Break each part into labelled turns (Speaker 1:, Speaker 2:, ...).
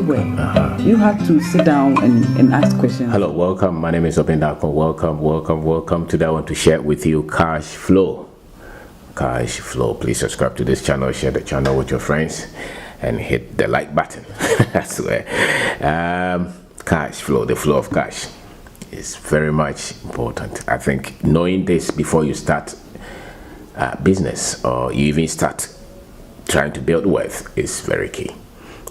Speaker 1: anywhere. You have to sit down and ask questions.
Speaker 2: Hello, welcome. My name is Obendako. Welcome to that one to share with you Cash Flow. Cash Flow. Please subscribe to this channel, share the channel with your friends, and hit the like button. I swear. Cash flow, the flow of cash, is very much important. I think knowing this before you start business or you even start trying to build wealth is very key.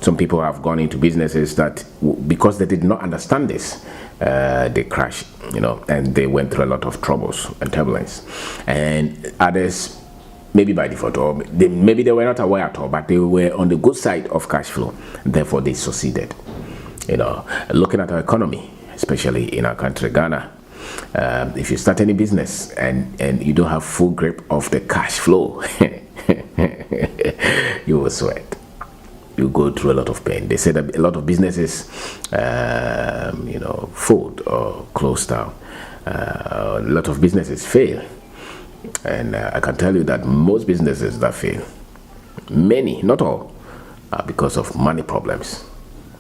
Speaker 2: Some people have gone into businesses that because they did not understand this, they crashed, and they went through a lot of troubles and turbulence. And others, maybe by default, or maybe they were not aware at all, but they were on the good side of cash flow, therefore they succeeded. Looking at our economy, especially in our country, Ghana, if you start any business and you don't have full grip of the cash flow, you will sweat. You go through a lot of pain. They say that a lot of businesses, fold or close down. A lot of businesses fail. And I can tell you that most businesses that fail, many, not all, are because of money problems,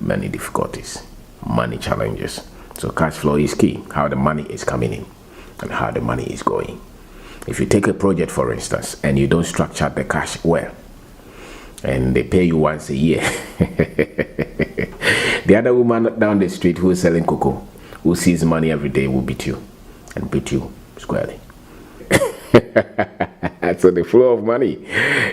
Speaker 2: money difficulties, money challenges. So cash flow is key, how the money is coming in and how the money is going. If you take a project, for instance, and you don't structure the cash well, and they pay you once a year, the other woman down the street who is selling cocoa, who sees money every day, will beat you and beat you squarely. So the flow of money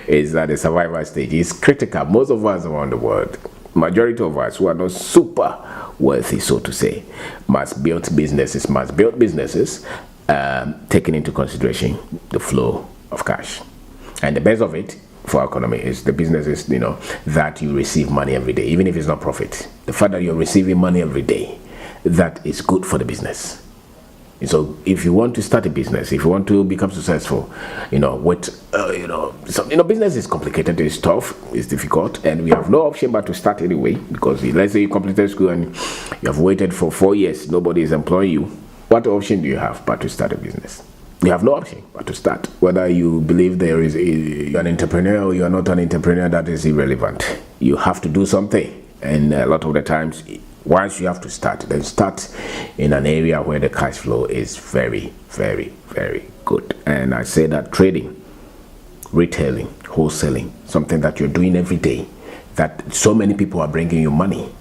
Speaker 2: is at the survival stage. It's critical. Most of us around the world, majority of us who are not super wealthy, so to say, must build businesses, taking into consideration the flow of cash. And the best of it for our economy is the businesses, that you receive money every day, even if it's not profit. The fact that you're receiving money every day, that is good for the business. So if you want to start a business, if you want to become successful, business is complicated, it's tough, it's difficult, and we have no option but to start anyway. Because let's say you completed school and you have waited for 4 years, nobody is employing you. What option do you have but to start a business? You have no option but to start. Whether you believe you're an entrepreneur or you're not an entrepreneur, that is irrelevant. You have to do something, and a lot of the times, once you have to start, then start in an area where the cash flow is very, very, very good. And I say that trading, retailing, wholesaling, something that you're doing every day, that so many people are bringing you money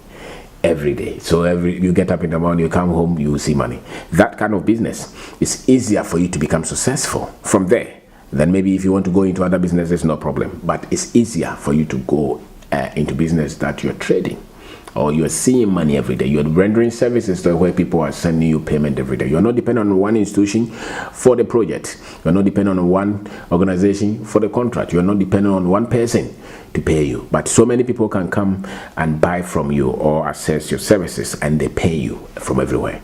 Speaker 2: every day. So you get up in the morning, you come home, you see money. That kind of business is easier for you to become successful from there. Then maybe if you want to go into other businesses, no problem. But it's easier for you to go into business that you're trading, or you're seeing money every day. You're rendering services to where people are sending you payment every day. You're not dependent on one institution for the project. You're not dependent on one organization for the contract. You're not dependent on one person to pay you. But so many people can come and buy from you or access your services, and they pay you from everywhere.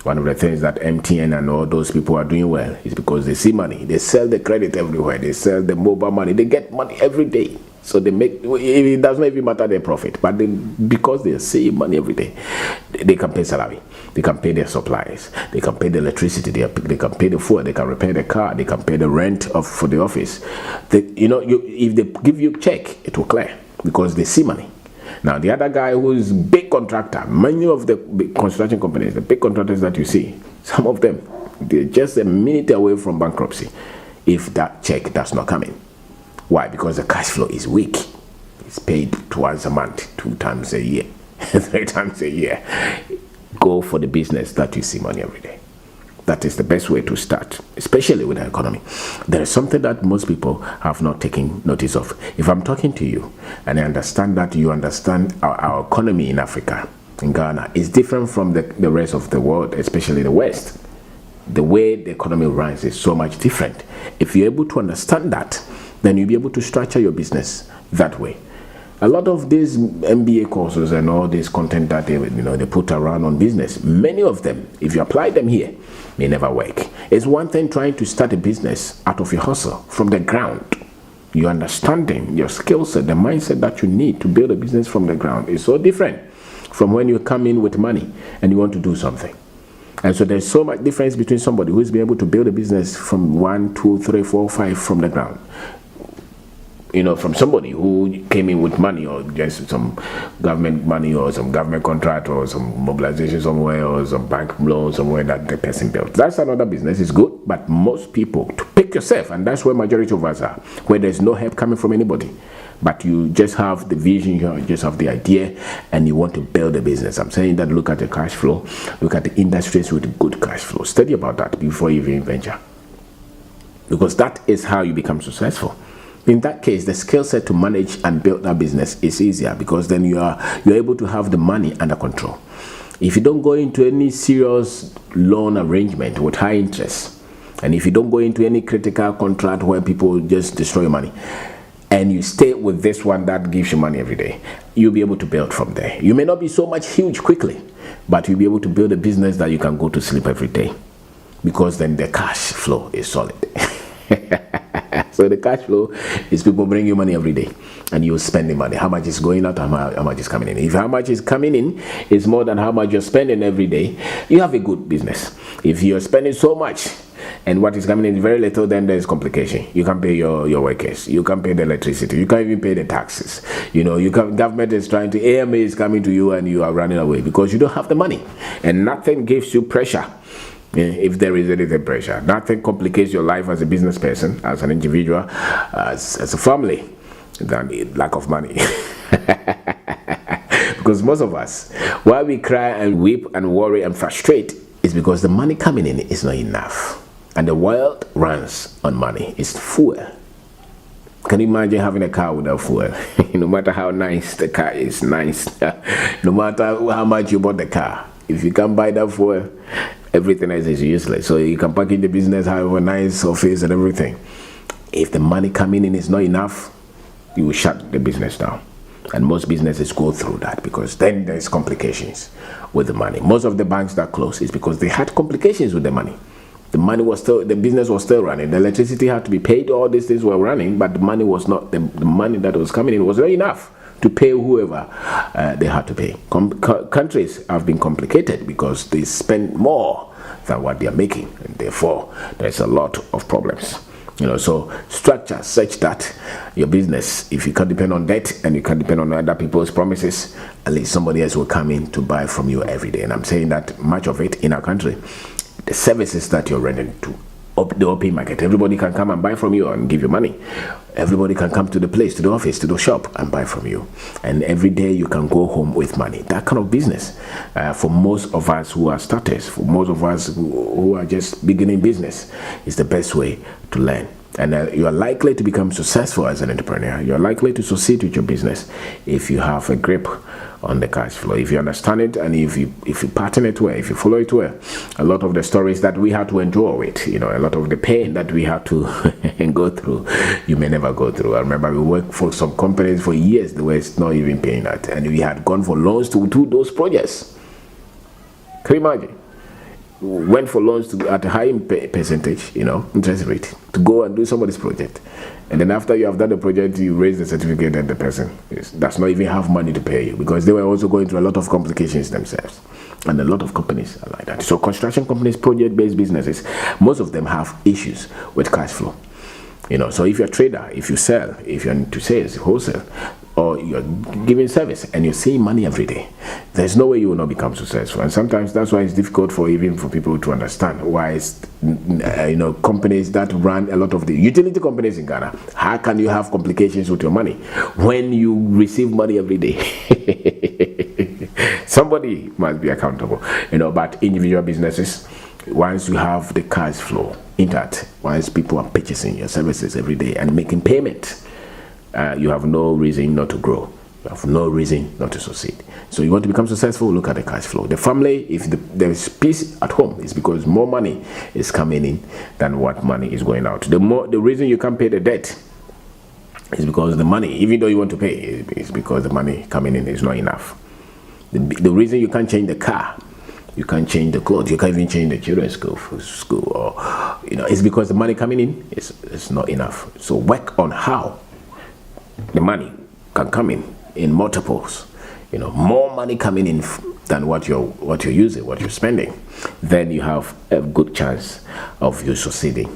Speaker 2: One of the things that MTN and all those people are doing well is because they see money. They sell the credit everywhere. They sell the mobile money. They get money every day. So they make, it doesn't even matter their profit, but because they see money every day, they can pay salary, they can pay their supplies, they can pay the electricity, they can pay the food, they can repair the car, they can pay the rent for the office. If they give you check, it will clear because they see money. Now the other guy who is big contractor, many of the big construction companies, the big contractors that you see, some of them, they're just a minute away from bankruptcy if that check does not come in. Why? Because the cash flow is weak. It's paid twice a month, 2 times a year, 3 times a year. Go for the business that you see money every day. That is the best way to start, especially with the economy. There is something that most people have not taken notice of. If I'm talking to you and I understand that you understand our economy in Africa, in Ghana, is different from the rest of the world, especially the West. The way the economy runs is so much different. If you're able to understand that, then you'll be able to structure your business that way. A lot of these MBA courses and all this content that they put around on business, many of them, if you apply them here, may never work. It's one thing trying to start a business out of your hustle from the ground. Your understanding, your skill set, the mindset that you need to build a business from the ground is so different from when you come in with money and you want to do something. And so there's so much difference between somebody who's been able to build a business from 1, 2, 3, 4, 5 from the ground. from somebody who came in with money, or just some government money, or some government contract, or some mobilization somewhere, or some bank loan somewhere that the person built. That's another business. It's good, but most people, to pick yourself, and that's where majority of us are, where there's no help coming from anybody, but you just have the vision, you just have the idea, and you want to build a business. I'm saying that look at the cash flow, look at the industries with good cash flow. Study about that before you even venture, because that is how you become successful. In that case, the skill set to manage and build that business is easier, because then you're able to have the money under control. If you don't go into any serious loan arrangement with high interest, and if you don't go into any critical contract where people just destroy your money, and you stay with this one that gives you money every day, you'll be able to build from there. You may not be so much huge quickly, but you'll be able to build a business that you can go to sleep every day, because then the cash flow is solid. So the cash flow is people bring you money every day, and you're spending money. How much is going out, how much is coming in? If how much is coming in is more than how much you're spending every day, you have a good business. If you're spending so much and what is coming in is very little, then there's complication. You can't pay your workers, you can't pay the electricity, you can't even pay the taxes. Government is trying to, AMA is coming to you, and you are running away because you don't have the money. And nothing gives you pressure. If there is anything pressure, nothing complicates your life as a business person, as an individual, as a family, than the lack of money. Because most of us, why we cry and weep and worry and frustrate, is because the money coming in is not enough, and the world runs on money. It's fuel. Can you imagine having a car without fuel? No matter how nice the car is, no matter how much you bought the car, if you can't buy that fuel, everything else is useless. So you can package the business, have a nice office and everything. If the money coming in is not enough, you will shut the business down. And most businesses go through that, because then there's complications with the money. Most of the banks that close is because they had complications with the money. The business was still running. The electricity had to be paid. All these things were running, but the money was not, the money that was coming in was not enough to pay whoever they had to pay. Countries have been complicated because they spend more than what they are making, and therefore there's a lot of problems. So structure such that your business, if you can't depend on debt and you can't depend on other people's promises, at least somebody else will come in to buy from you every day. And I'm saying that much of it in our country, the services that you're renting to, the open market, everybody can come and buy from you and give you money. Everybody can come to the place, to the office, to the shop and buy from you. And every day you can go home with money. That kind of business, for most of us who are starters, for most of us who are just beginning business, is the best way to learn. And you are likely to become successful as an entrepreneur. You are likely to succeed with your business if you have a grip on the cash flow. If you understand it, and if you pattern it well, if you follow it well, a lot of the stories that we had to endure with, a lot of the pain that we had to go through, you may never go through. I remember we worked for some companies for years, they were not even paying that, and we had gone for loans to do those projects. Can you imagine? Went for loans at a high percentage, interest rate, to go and do somebody's project. And then after you have done the project, you raise the certificate, and the person does not even have money to pay you, because they were also going through a lot of complications themselves. And a lot of companies are like that. So construction companies, project-based businesses, most of them have issues with cash flow. So if you're a trader, if you sell, if you're into sales, wholesale, or you're giving service and you're seeing money every day, there's no way you will not become successful. And sometimes that's why it's difficult for people to understand why it's, companies that run a lot of the utility companies in Ghana, how can you have complications with your money when you receive money every day? Somebody must be accountable, but individual businesses, once you have the cash flow intact, once people are purchasing your services every day and making payment, you have no reason not to grow. You have no reason not to succeed. So you want to become successful, look at the cash flow. The family, if there is peace at home, it's because more money is coming in than what money is going out. The reason you can't pay the debt is because the money, even though you want to pay, is because the money coming in is not enough. The reason you can't change the car, you can't change the clothes, you can't even change the children's school, or it's because the money coming in is not enough. So work on how the money can come in multiples. More money coming in than what you're using, what you're spending. Then you have a good chance of you succeeding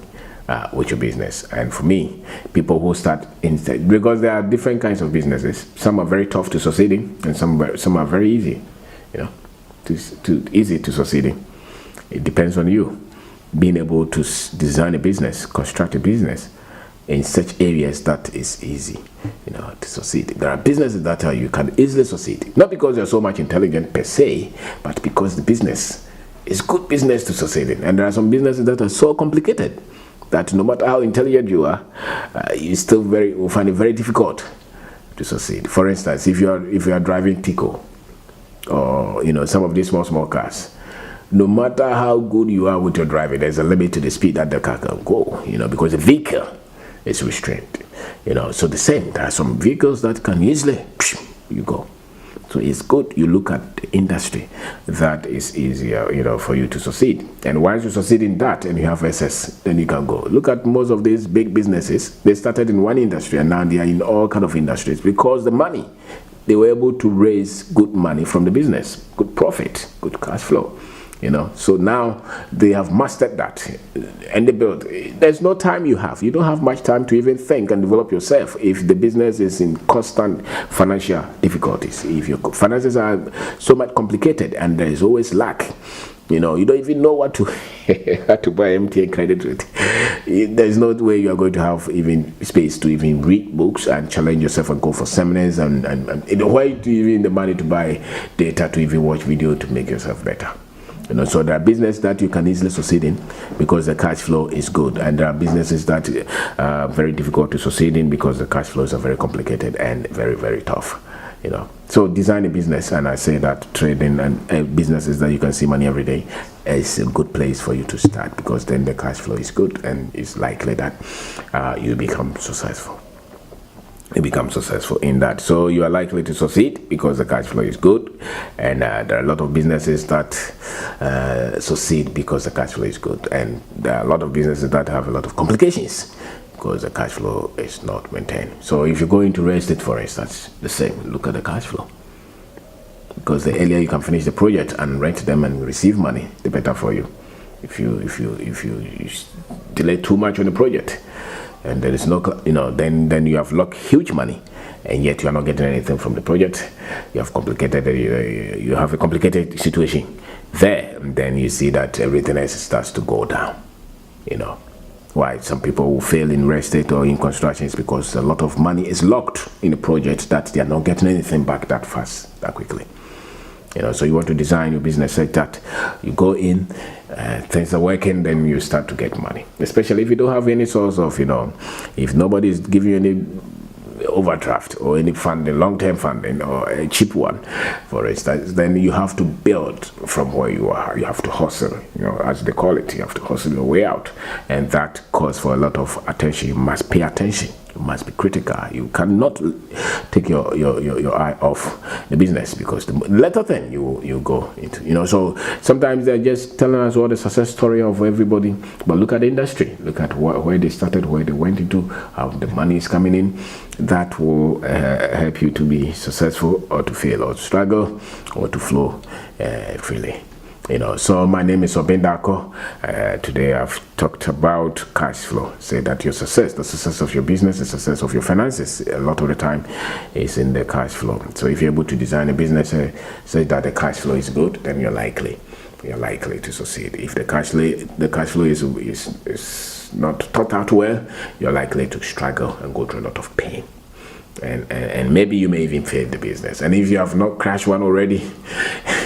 Speaker 2: with your business. And for me, people who start instead, because there are different kinds of businesses. Some are very tough to succeed in, and some are very easy, easy to succeed in. It depends on you being able to design a business, construct a business in such areas that is easy, to succeed. There are businesses that you can easily succeed, not because you're so much intelligent per se, but because the business is good business to succeed in. And there are some businesses that are so complicated that no matter how intelligent you are, you still will find it very difficult to succeed. For instance, if you are driving Tico, or some of these small cars, no matter how good you are with your driving, there's a limit to the speed that the car can go, because the vehicle is restrained. So the same, there are some vehicles that can easily you go. So it's good you look at the industry that is easier, for you to succeed. And once you succeed in that and you have access, then you can go. Look at most of these big businesses. They started in one industry and now they are in all kind of industries because the money, they were able to raise good money from the business, good profit, good cash flow. So now they have mastered that and they build. There's no time you don't have much time to even think and develop yourself if the business is in constant financial difficulties. If your finances are so much complicated and there is always lack, you don't even know what to to buy MTN credit with. There's no way you are going to have even space to even read books and challenge yourself and go for seminars and why do you even the money to buy data to even watch video to make yourself better? So there are businesses that you can easily succeed in because the cash flow is good, and there are businesses that are very difficult to succeed in because the cash flows are very complicated and very, very tough. So design a business, and I say that trading and businesses that you can see money every day is a good place for you to start because then the cash flow is good and it's likely that you become successful. You become successful in that, so you are likely to succeed because the cash flow is good. And there are a lot of businesses that succeed because the cash flow is good, and there are a lot of businesses that have a lot of complications because the cash flow is not maintained. So if you go into real estate, for instance, the same. Look at the cash flow, because the earlier you can finish the project and rent them and receive money, the better for you. If you delay too much on the project and there is no, then you have lost huge money, and yet you are not getting anything from the project. You have you have a complicated situation there, and then you see that everything else starts to go down. Why some people who fail in real estate or in construction is because a lot of money is locked in a project that they are not getting anything back that fast, that quickly. So you want to design your business like that. You go in, things are working, then you start to get money. Especially if you don't have any source of, if nobody is giving you any overdraft or any funding, long-term funding or a cheap one, for instance, then you have to build from where you are. You have to hustle, as they call it. You have to hustle your way out, and that calls for a lot of attention. You must pay attention. You must be critical. You cannot take your eye off the business because the later thing you go into, so sometimes they're just telling us what the success story of everybody, but look at the industry, look at where they started, where they went into, how the money is coming in. That will help you to be successful or to fail or to struggle or to flow freely. So my name is Obin Darko. Today I've talked about cash flow. Say that your success, the success of your business, the success of your finances, a lot of the time is in the cash flow. So if you're able to design a business, say that the cash flow is good, then you're likely to succeed. If the cash flow is not thought out well, you're likely to struggle and go through a lot of pain. And maybe you may even fail the business. And if you have not crashed one already,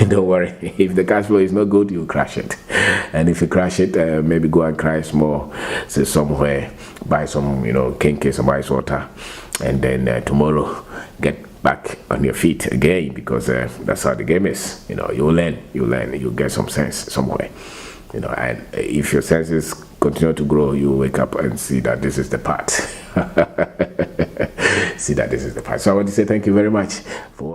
Speaker 2: don't worry. If the cash flow is not good, you'll crash it. And if you crash it, maybe go and cry small, say somewhere, buy some, kinky, some ice water, and then tomorrow get back on your feet again, because that's how the game is. You'll learn, you'll get some sense somewhere. And if your senses continue to grow, you wake up and see that this is the path. See that this is the path. So I want to say thank you very much for